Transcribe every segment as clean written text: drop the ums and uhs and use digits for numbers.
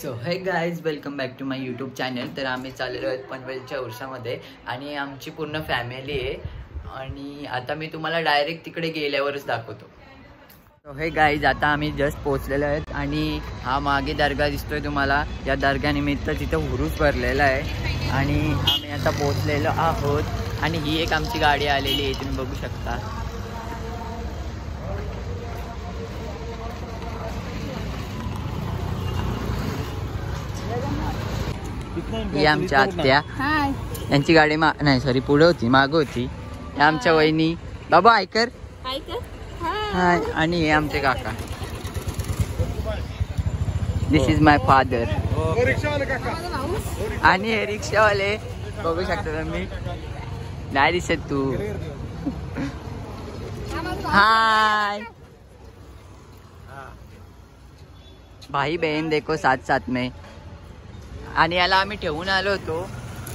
So hey guys, welcome back to my YouTube channel. तर आम्ही चाललेलो आहेत पनवेलच्या उरसामध्ये आणि आमची पूर्ण फॅमिली आहे. आणि आता मी तुम्हाला डायरेक्ट तिकडे गेल्यावरच दाखवतो. सो हे गाईज, आता आम्ही जस्ट पोहोचलेलो आहेत आणि हा मागे दर्गा दिसतोय तुम्हाला. या दर्ग्यानिमित्त तिथं हुरूस भरलेला आहे आणि आम्ही आता पोहोचलेलो आहोत. आणि ही एक आमची गाडी आलेली आहे, तुम्ही बघू शकता. ही आमच्या आत्या, यांची गाडी नाही सॉरी पुढे होती, माग होती. हे आमच्या वहिनी, बाबा ऐकर. हाय. आणि हे आमचे काका. दिस इज माय फादर. आणि हे रिक्षावाले बघू शकता तुम्ही. नाही दिसत तू. हाय भाई बहन देखो साथ साथ में. आणि याला आम्ही ठेवून आलो होतो.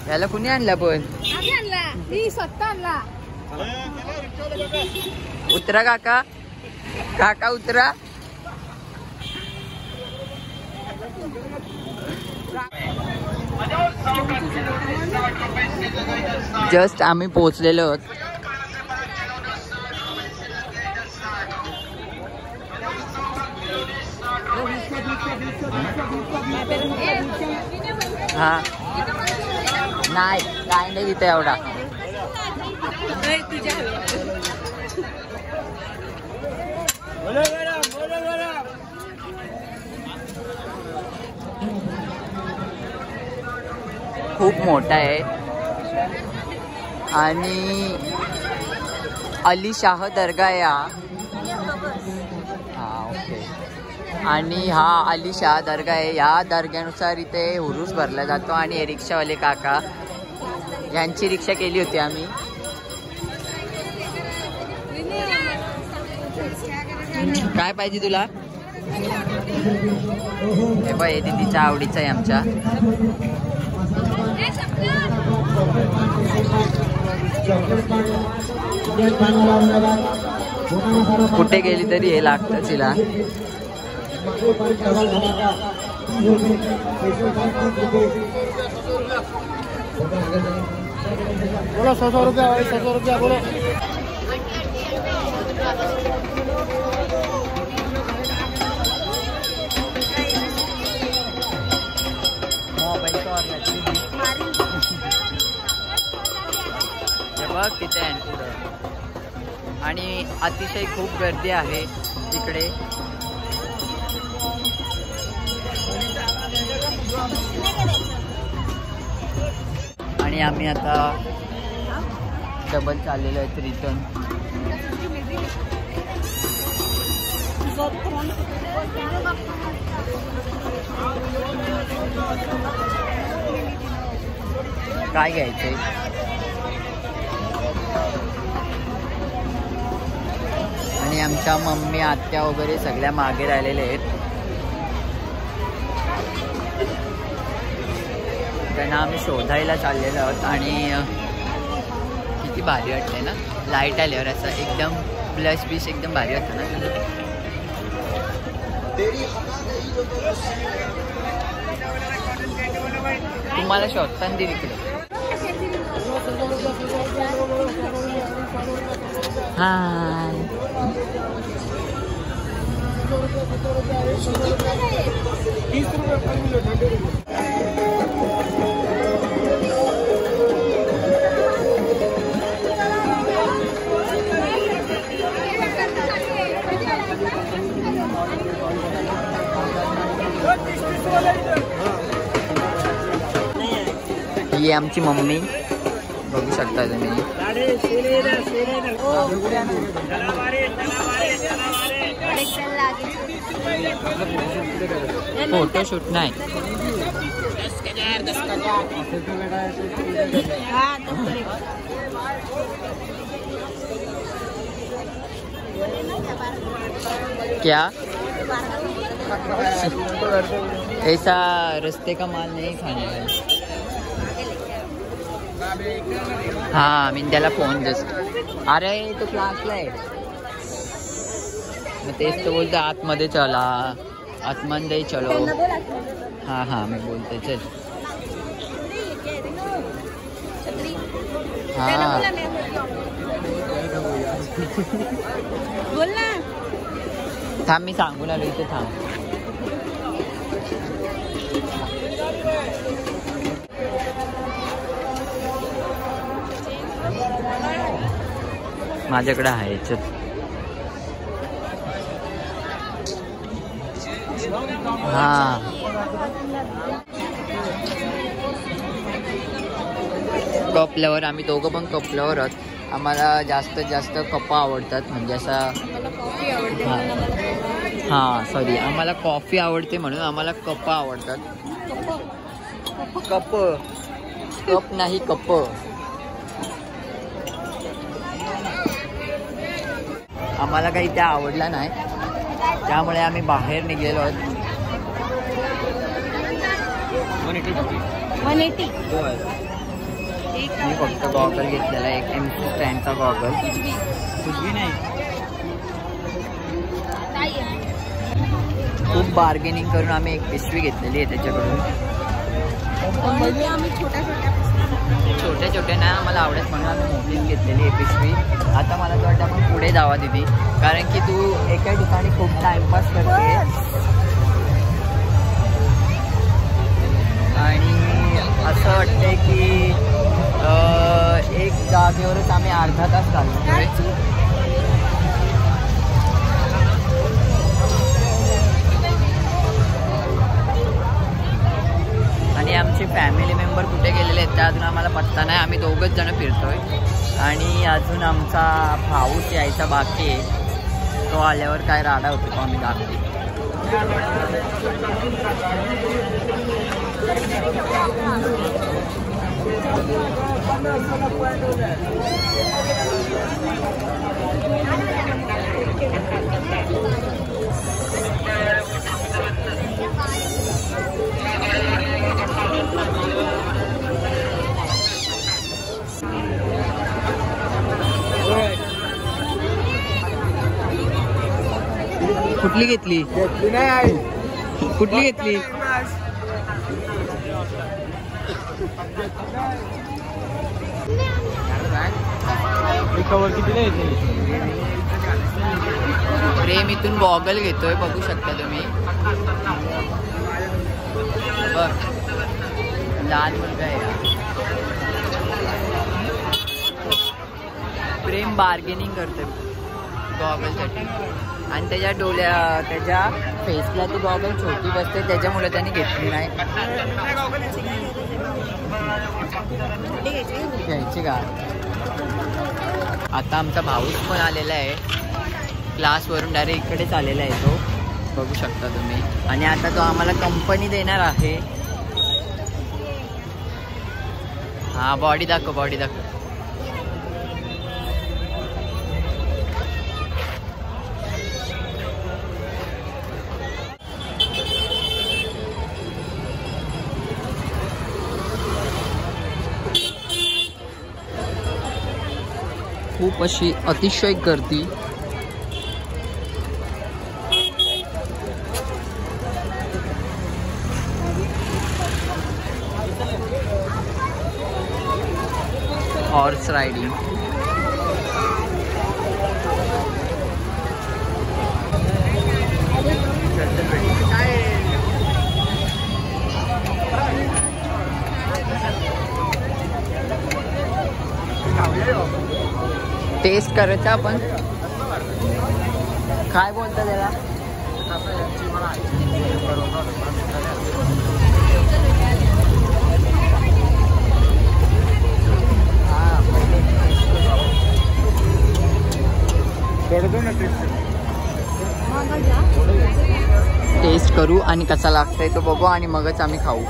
याला कुणी आणला? पण मी स्वतः आणला. उतरा काका, काका उतरा. जस्ट आम्ही पोहोचलेलो आहोत. हा नाही काय नाही तिथे एवढा. खूप मोठा आहे आणि अली शाह दर्गा आहे हा. ओके. आणि हा अली शाह दर्गा आहे. या दर्ग्यानुसार इथे हुरूस भरला जातो. आणि हे रिक्षावाले काका, यांची रिक्षा केली होती आम्ही. काय पाहिजे तुला? हे बघ, हे दीदीच्या आवडीचं आहे आमच्या. कुठे गेली तरी हे लागतच हिला. बोलो 100 रुपया, 100 रुपया बोलो. हे बघ तिथे आहे पुढं. आणि अतिशय खूप गर्दी आहे तिकडे. आणि आम्ही आता डबल चाललेलो आहे रिटर्न. काय घ्यायचंय? आणि आमच्या मम्मी आत्या वगैरे सगळ्या मागे राहिलेले आहेत. त्यांना आम्ही शोधायला चाललेलो आहोत. आणि किती भारी वाटतंय ना लाईट आल्यावर. असं एकदम ब्लश बिश एकदम भारी वाटतं ना. तुम्हाला शोधताना दिली इकडे. हाय. ही आमची मम्मी, बघू शकता तुम्ही. फोटोशूट नाही. क्या ऐसा रस्ते का माल नहीं खाने वाला. हाँ मी त्याला फोन जस्ट. अरे तो क्लासला आहे. मग तेच तो बोलतो आतमध्ये चला. आत्मन दे चलो. हाँ हाँ मैं बोलते चल. हाँ बोल ना. थांब मी सांगून आलो इथे थांब. माझ्याकडे आहे चल. हा कपल्यावर आम्ही दोघं पण कपल्यावर आहोत. आम्हाला जास्तीत जास्त कप्पा आवडतात म्हणजे असा. हां सॉरी आम्हाला कॉफी आवडते म्हणून आम्हाला कप्पा आवडतात. कप कप नाही कप. आम्हाला काही त्या आवडला नाही त्यामुळे आम्ही बाहेर निघेलो आहोत. 180. मी फक्त गॉगल घेतलेला एक MC स्टँडचा गॉगल. खूप बार्गेनिंग करून आम्ही एक पिशवी घेतलेली आहे त्याच्याकडून. छोट्या छोट्या नाही आम्हाला आवडत म्हणून आम्ही मोठीच घेतलेली आहे पिशवी. आता मला तर वाटतं आपण पुढे जावा दीदी कारण की तू एका ठिकाणी खूप टाइमपास करते आणि असं वाटतंय की एक जागेवरच आम्ही अर्धा तास चालतोय. आणि आमचे फॅमिली मेंबर कुठे गेलेले आहेत त्या अजून आम्हाला पत्ता नाही. आम्ही दोघंच जण फिरतोय आणि अजून आमचा भाऊच यायचा बाकी आहे. तो आल्यावर काय राडा होतो तो आम्ही दाखवतो. कुठली घेतली? कुठली घेतली? प्रेम इथून गॉगल घेतोय बघू शकता तुम्ही. बघ लहान मुलगा आहे. प्रेम बार्गेनिंग करतोय गॉगलसाठी आणि त्याच्या त्याच्या फेसला ती गॉगल छोटी बसते त्याच्यामुळे त्याने घेतली नाही. घ्यायची का? आता आमचा भाऊच पण आलेला आहे क्लासवरून डायरेक्ट इकडेच आलेला आहे तो बघू शकता तुम्ही. आणि आता तो आम्हाला कंपनी देणार आहे. हा बॉडी दाखव बॉडी दाखव. खूप अशी अतिशय गर्दी. Horse riding. टेस्ट करायचा आपण. काय बोलता त्याला? टेस्ट करू आणि कसा लागतंय तो बघू आणि मगच आम्ही खाऊ.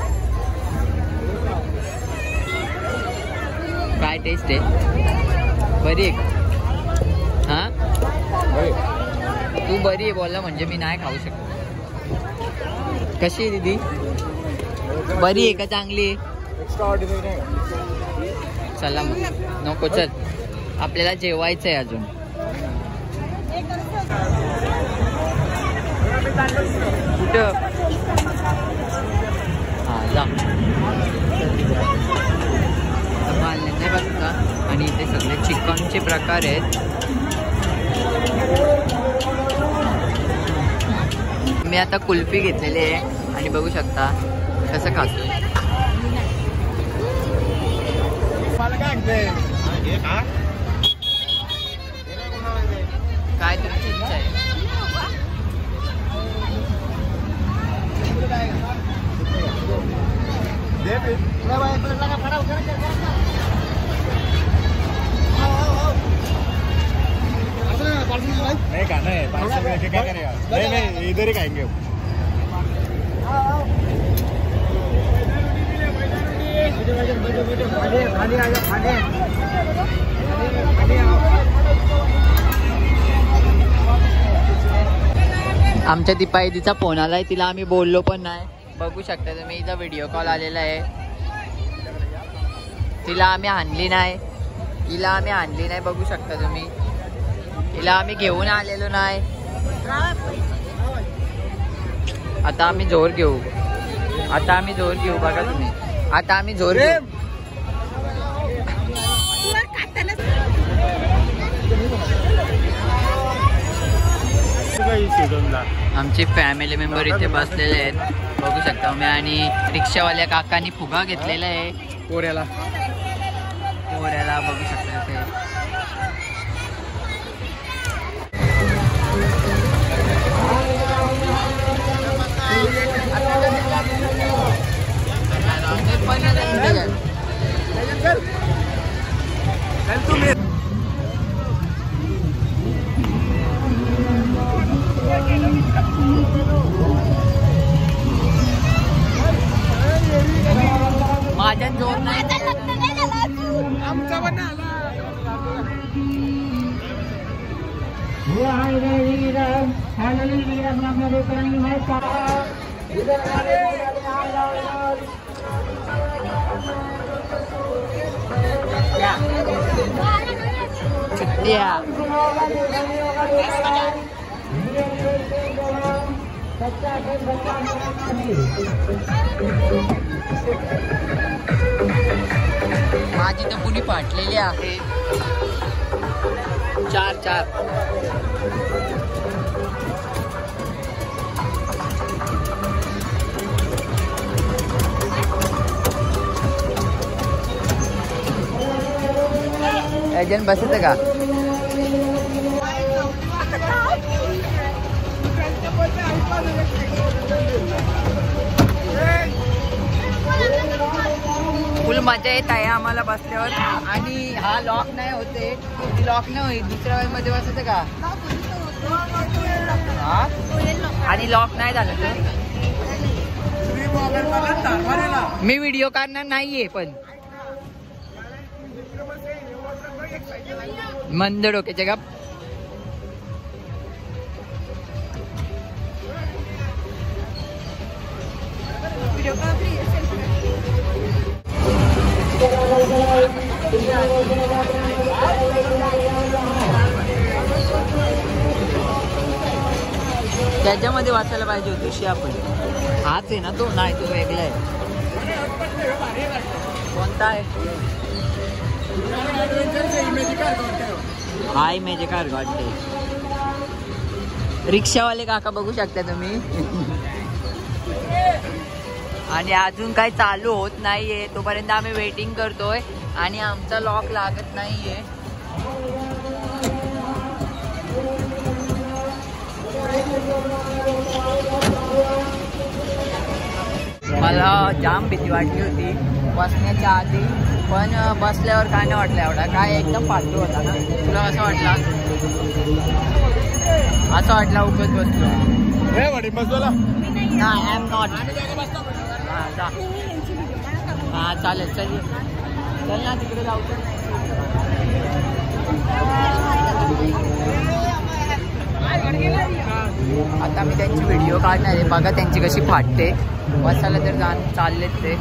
काय टेस्ट आहे? बरी आहे का? हां तू बरी आहे बोलला म्हणजे मी नाही खाऊ शकत. कशी आहे दीदी? बरी आहे का चांगली आहे? चला मग नको चल आपल्याला जेवायचं आहे अजून. कुठं? हा जा नाही बघता. आणि इथे सगळे चिकनचे प्रकार आहेत. मी आता कुल्फी घेतलेली आहे आणि बघू शकता कसं खातोय. काय तुमची इच्छा आहे? नहीं खाना है, पार्सल करके क्या करेगा? नहीं इधर ही खाएंगे. आमच्या दीपाईदीचा फोन आलाय, तिला आम्ही बोललो पण नाही. बघू शकता तुम्ही, इथं व्हिडिओ कॉल आलेला आहे. तिला आम्ही आणली नाही, बघू शकता तुम्ही. तिला आम्ही घेऊन आलेलो नाही. आता आम्ही जोर घेऊ बघा तुम्ही. आता आम्ही जोर घेऊ. आमचे फॅमिली मेंबर इथे बसलेले आहेत बघू शकता मी. आणि रिक्षावाल्या काकांनी फुगा घेतलेला आहे पोऱ्याला बघू शकता इथे. माझ्या जोर नाही. आमचा पण आला. माझी तर पुणी फाटलेली आहे. 4 एजंट बसत का? फुल मजा येत आहे आम्हाला बसल्यावर. आणि हा लॉक नाही होते, लॉक नाही होईल. दुसऱ्या वेळ मध्ये बसायचं का? हा आणि लॉक नाही झालं तर मी व्हिडिओ काढणार नाहीये. पण मंद डोक्याचे का? त्याच्यामध्ये वाचायला पाहिजे होती. आपण हाच आहे ना तो? नाही, तो वेगळा आहे. कोणता आहे? हा इमेज कार गाडते. रिक्षावाले काका बघू शकता तुम्ही. आणि अजून काही चालू होत नाहीये, तोपर्यंत आम्ही वेटिंग करतोय. आणि आमचा लॉक लागत नाहीये. मला जाम भीती वाटली होती बसण्याच्या आधी, पण बसल्यावर काय नाही वाटलं एवढा. काय एकदम फालतू होता ना. तुला असं वाटलं उगत बसलो. नाही, आय एम नॉट. हा चालेल, चल ना तिकडे जाऊ. आता मी त्यांची व्हिडिओ काढणार आहे. बघा त्यांची कशी फाटते. बसायला तर चाललेत ते.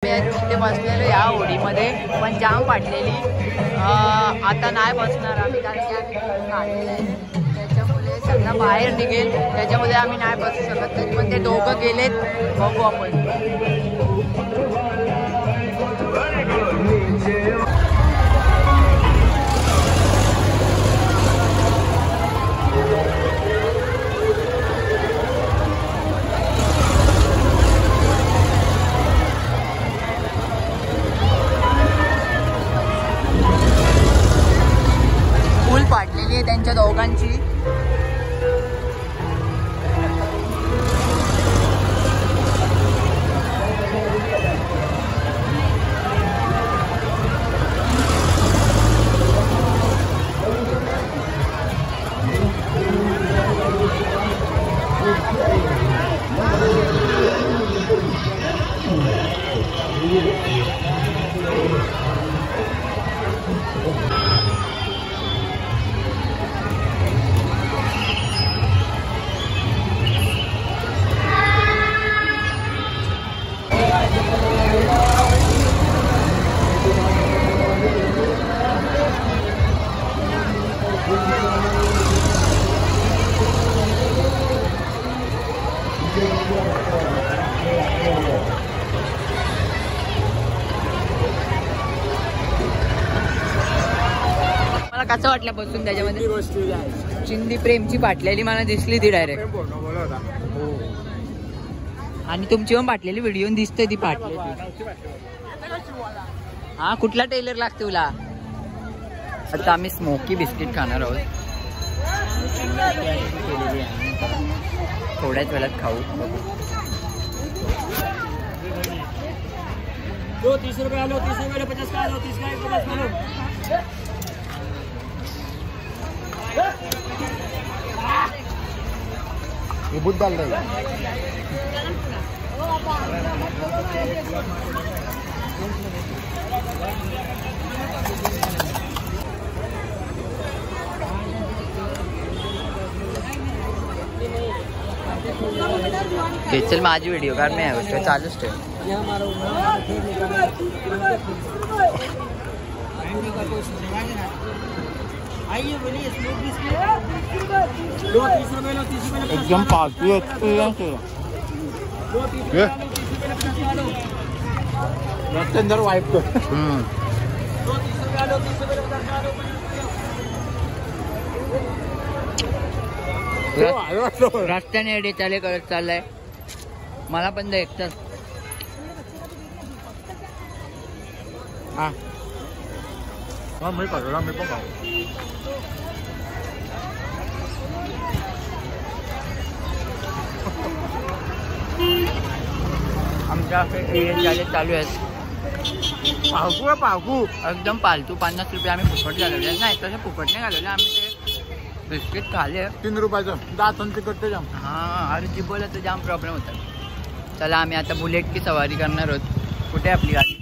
तिथे बसलेलो या होडीमध्ये, पण जाम फाटलेली. आता नाही बसणार आम्ही, कारण की आम्ही काढलेलं आहे, त्याच्यामुळे सगळं बाहेर निघेल, त्याच्यामध्ये आम्ही नाही बसू शकत. तरी पण ते दोघं गेलेत, बघू आपण. पूल फाटलेली आहे त्यांच्या दोघांची. मला कसं वाटलं बसून त्याच्यामध्ये? चिंदी प्रेमची फाटलेली मला दिसली ती डायरेक्ट. आणि तुमची पण फाटलेली व्हिडिओ दिसते ती फाटलेली. हा, कुठला टेलर लागतो तुला? आता आम्ही स्मोकी बिस्किट खाणार आहोत. थोड्याच वेळात खाऊ. 30 रुपये आलो, 30 रुपये 50 का आलो, 30 का 50 आलो. ये बुद्ध डाल रहा है. चल माझी व्हिडिओ काढ, मी गोष्ट चालूच ठेव. एकदम फालतू अंदर वाइप कर. रस्त्याने एडी चाले करत चाललाय. मला पण एकटाच. मी पण आमच्या चालू आहेत. पाहू एकदम पालतू. 50 रुपये आम्ही फुकट घालवले. नाही तसं फुकट नाही घालवले आम्ही. ते बिस्किट खाले 3 रुपयाचं. दातांचे कट्टे जाम. हां, अरे जिबोला तर जाम प्रॉब्लेम होता. चला आम्ही आता बुलेटची सवारी करणार आहोत. कुठे आपली गाडी?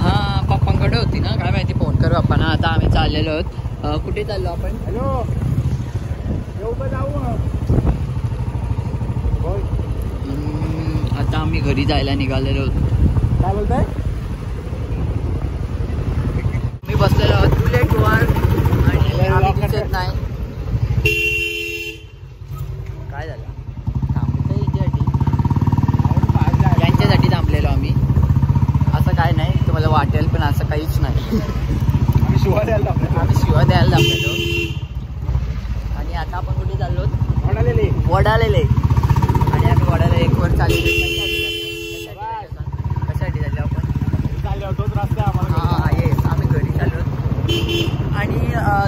हां, पप्पांकडे होती ना, काय माहिती. फोन करू आपण. आता आम्ही चाललेलो आहोत. कुठे चाललो आपण? हॅलो, आता आम्ही घरी जायला निघालेलो आहोत. काय बोलताय? मी बसलेलो आहोत बुलेटवर आणि आम्ही दिसत नाही. काय झालं? यांच्यासाठी थांबलेलो आम्ही. असं काय नाही, तुम्हाला वाटेल, पण असं काहीच नाही. आम्ही शिवा द्यायला थांबलेलो. आणि आता आपण कुठे चाललो? वडालेले. आणि आम्ही वडाला 1 वर चाललेलो. कशासाठी चाललो आपण? हां, येस, आम्ही घरी चाललो. आणि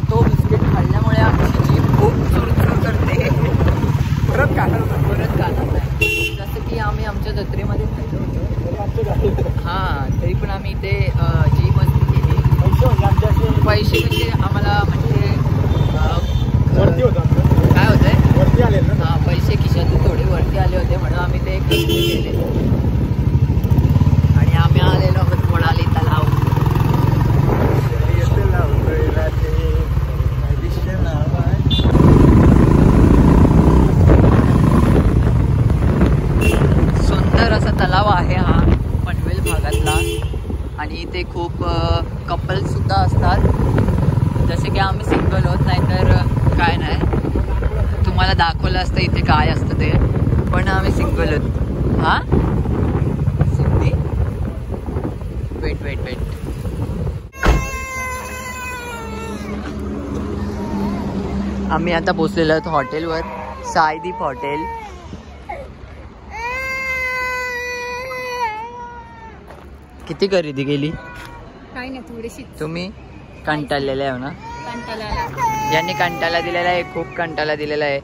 तो बिस्किट खाल्ल्यामुळे आमची जीभ खूप चुरचुर करते. परत खाणार नाही. जसं की आम्ही आमच्या जत्रेमध्ये खाल्लो होतो. हां, तरी पण आम्ही ते जी मस्ती केली. पैसे म्हणजे आम्हाला म्हणजे काय होतंय, वरती आले ना. हां, पैसे खिशातून थोडे वरती आले होते, म्हणून आम्ही ते केले. आणि आम्ही आलेलो आहोत वडाले तलाव. सुंदर असा तलाव आहे हा. की आम्ही सिंगल होत नाही तर काय नाही, तुम्हाला दाखवलं असतं इथे काय असतं ते, पण आम्ही सिंगल होत. हा सिद्धी वेट वेट वेट. आम्ही आता पोचलेलो आहोत हॉटेलवर, साईदीप हॉटेल. किती खरेदी केली? काय नाही थोडीशी. तुम्ही कंटाळलेले आहे ना? कंटाळा. यांनी कंटाळा दिलेला आहे, खूप कंटाळा दिलेला आहे.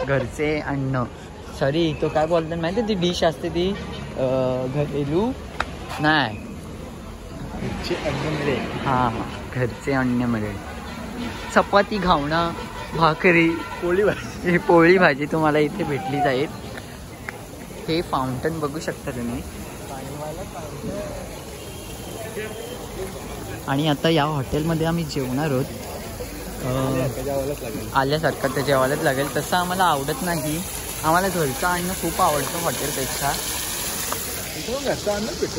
घरचे अन्न. सॉरी तो काय बोलतात माहिती, ती डिश असते ती घरेलू नाही. हा घरचे अन्न मिळेल. चपाती, घावणा, भाकरी, पोळी भाजी तुम्हाला इथे भेटली जाईल. हे फाउंटन बघू शकता तुम्ही. आणि आता या हॉटेलमध्ये आम्ही जेवणार आहोत. आल्यासारखं तर जेवायलाच लागेल. तसं आम्हाला आवडत नाही, आम्हाला घरचं अन्न खूप आवडतं हॉटेलपेक्षा.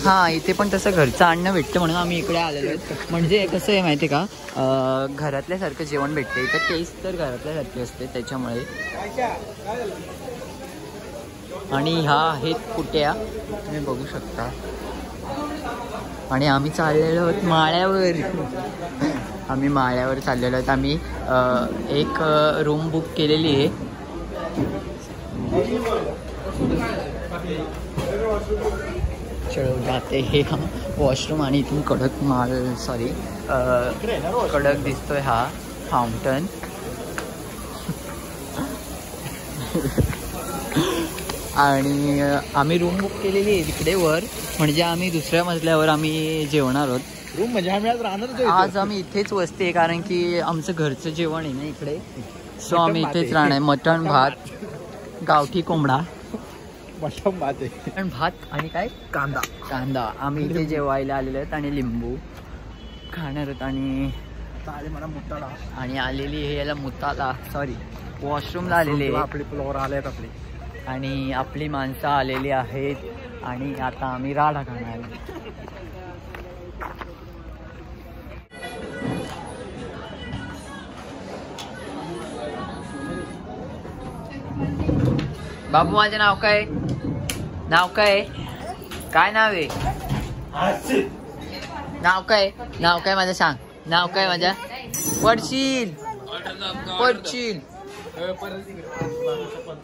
हां इथे पण तसं घरचं अन्न भेटतं म्हणून आम्ही इकडे आलेलो आहेत. म्हणजे कसं आहे माहिती आहे का, घरातल्यासारखं जेवण भेटतं इथं. टेस्ट तर घरातल्यासारखी असते त्याच्यामुळे. आणि ह्या आहेत कुट्या, तुम्ही बघू शकता. आणि आम्ही चाललेलो आहोत माळ्यावर. आम्ही माळ्यावर चाललेलो आहोत. आम्ही एक रूम बुक केलेली आहे. चलो जाते हे हा वॉशरूम. आणि इथून कडक कडक दिसतोय हा फाउंटन. आणि आम्ही रूम बुक केलेली आहे तिकडे वर, म्हणजे आम्ही दुसऱ्या मजल्यावर आम्ही जेवणार आहोत. रूम म्हणजे आम्ही आज राहणार. आज आम्ही इथेच वसते आहे, कारण की आमचं घरचं जेवण आहे ना इकडे, सो आम्ही इथेच राहणार. मटण भात, गावठी कोंबडा, मटण भात आणि काय कांदा आम्ही इथे जेवायला आलेलो आहेत. आणि लिंबू खाणार आहोत. आणि आलेली हे याला मुताला सॉरी वॉशरूमला आलेली आपली फ्लोअर आले आपली. आणि आपली माणसं आलेली आहेत. आणि आता आम्ही राडा खाणार. बाबू माझं नाव काय? नाव काय? काय नाव आहे? नाव काय? नाव काय माझं सांग. नाव काय माझ्या? पडशील पडशील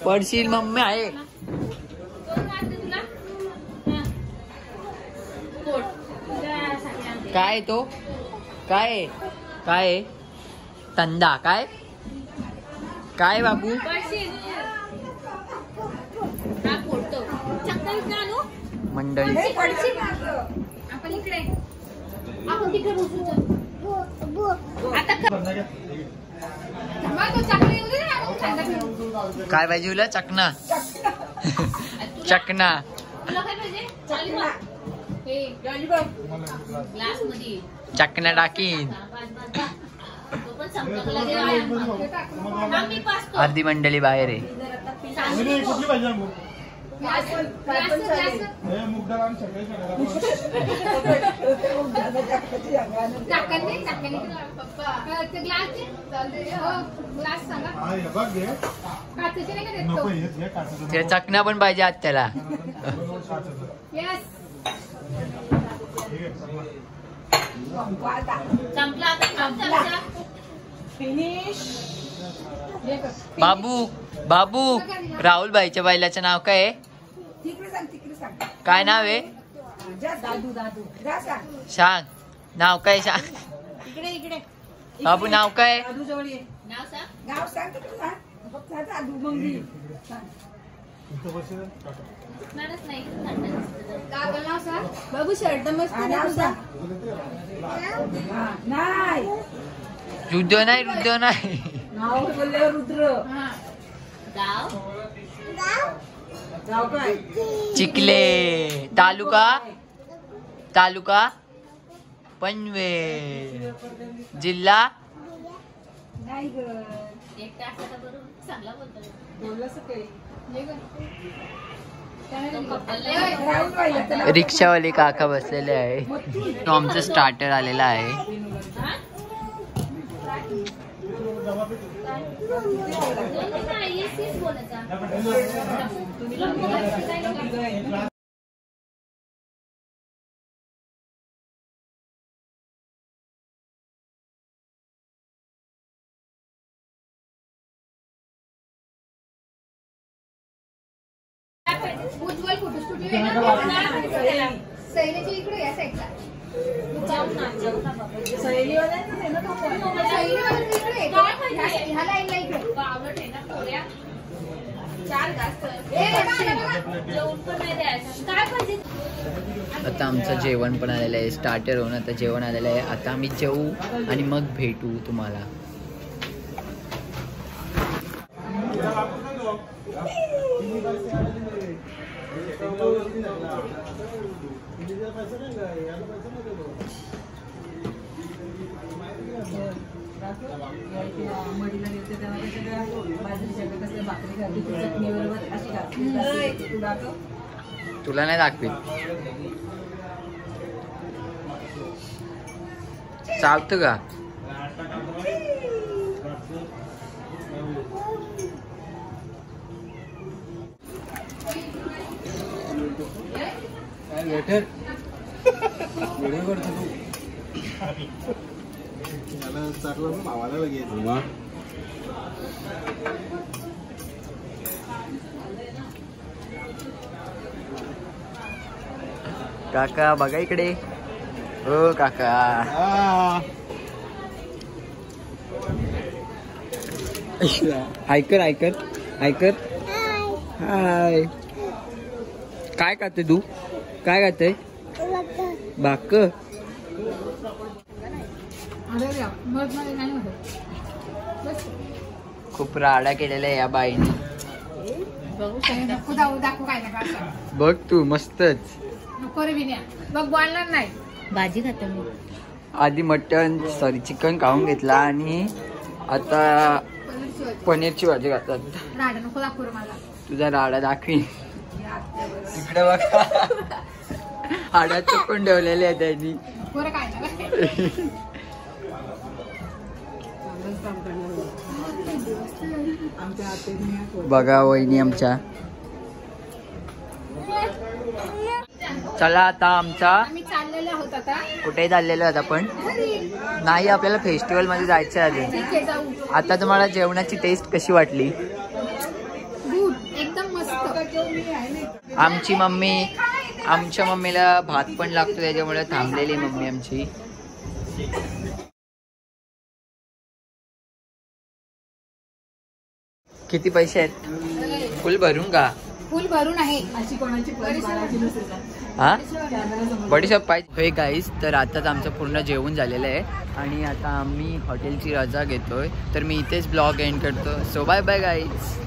पडशील मम्मी आहे. काय तो काय काय तंदा काय काय बाबू? मंडळी काय पाहिजे तुला? चकना चकना चकना टाकीन. अर्धी मंडळी बाहेर आहे. ते चकना पण पाहिजे आज त्याला. बाबू बाबू राहुल भाईच्या बैलाचं नाव काय आहे? काय नाव आहे? सांग नाव काय सांग. बाबू नाव काय? बाबू शर्ट मस्त रुद्र नाही रुद्र नाही चिखले तालुका तालुका पनवेल जिल्हा रिक्षावाले काका बसलेले आहे. तो आमचं स्टार्टर आलेला आहे. उज्ज्वल फोटो स्टुडिओ आहे ना, सैलेच्या इकडे या साईडला. आता आमचं जेवण पण आलेलं आहे. स्टार्टर होऊन आता जेवण आलेलं आहे. आता आम्ही जेवू आणि मग भेटू तुम्हाला. तुला नाही दाखवी. चालतं का? काका बघा इकडे. हो काका. ऐकर ऐकर ऐकर. हाय. काय खाते तू? काय खाते? बाक. खूप राडा केलेला आहे या बाईने. बघ तू मस्तच. बघ बोलणार नाही. भाजी खाते मी. आधी मटन चिकन खाऊन घेतला आणि आता पनीरची भाजी खातात. राडा नको दाखवू मला. तुझा राडा दाखवी. इकडे बघा. हाडा चुकून ठेवलेले आहे त्यांनी. बघा वहिनी आमच्या. चला आता आमचा कुठे चाललेलो आहोत आपण. नाही आपल्याला फेस्टिवल मध्ये जायचं आहे. आता तुम्हाला जेवणाची टेस्ट कशी वाटली? एकदम मस्त. आमच्या मम्मीला भात पण लागतो त्याच्यामुळे थांबलेली मम्मी आमची. किती पैसे आहेत? फुल भरून का? फुल भरून आहे. हा बडीशॉप पाहिजे. हे गाईज तर आताच आमचं पूर्ण जेवण झालेलं आहे आणि आता आम्ही हॉटेलची रजा घेतोय. तर मी इथेच ब्लॉग एंड करतो. So bye bye guys.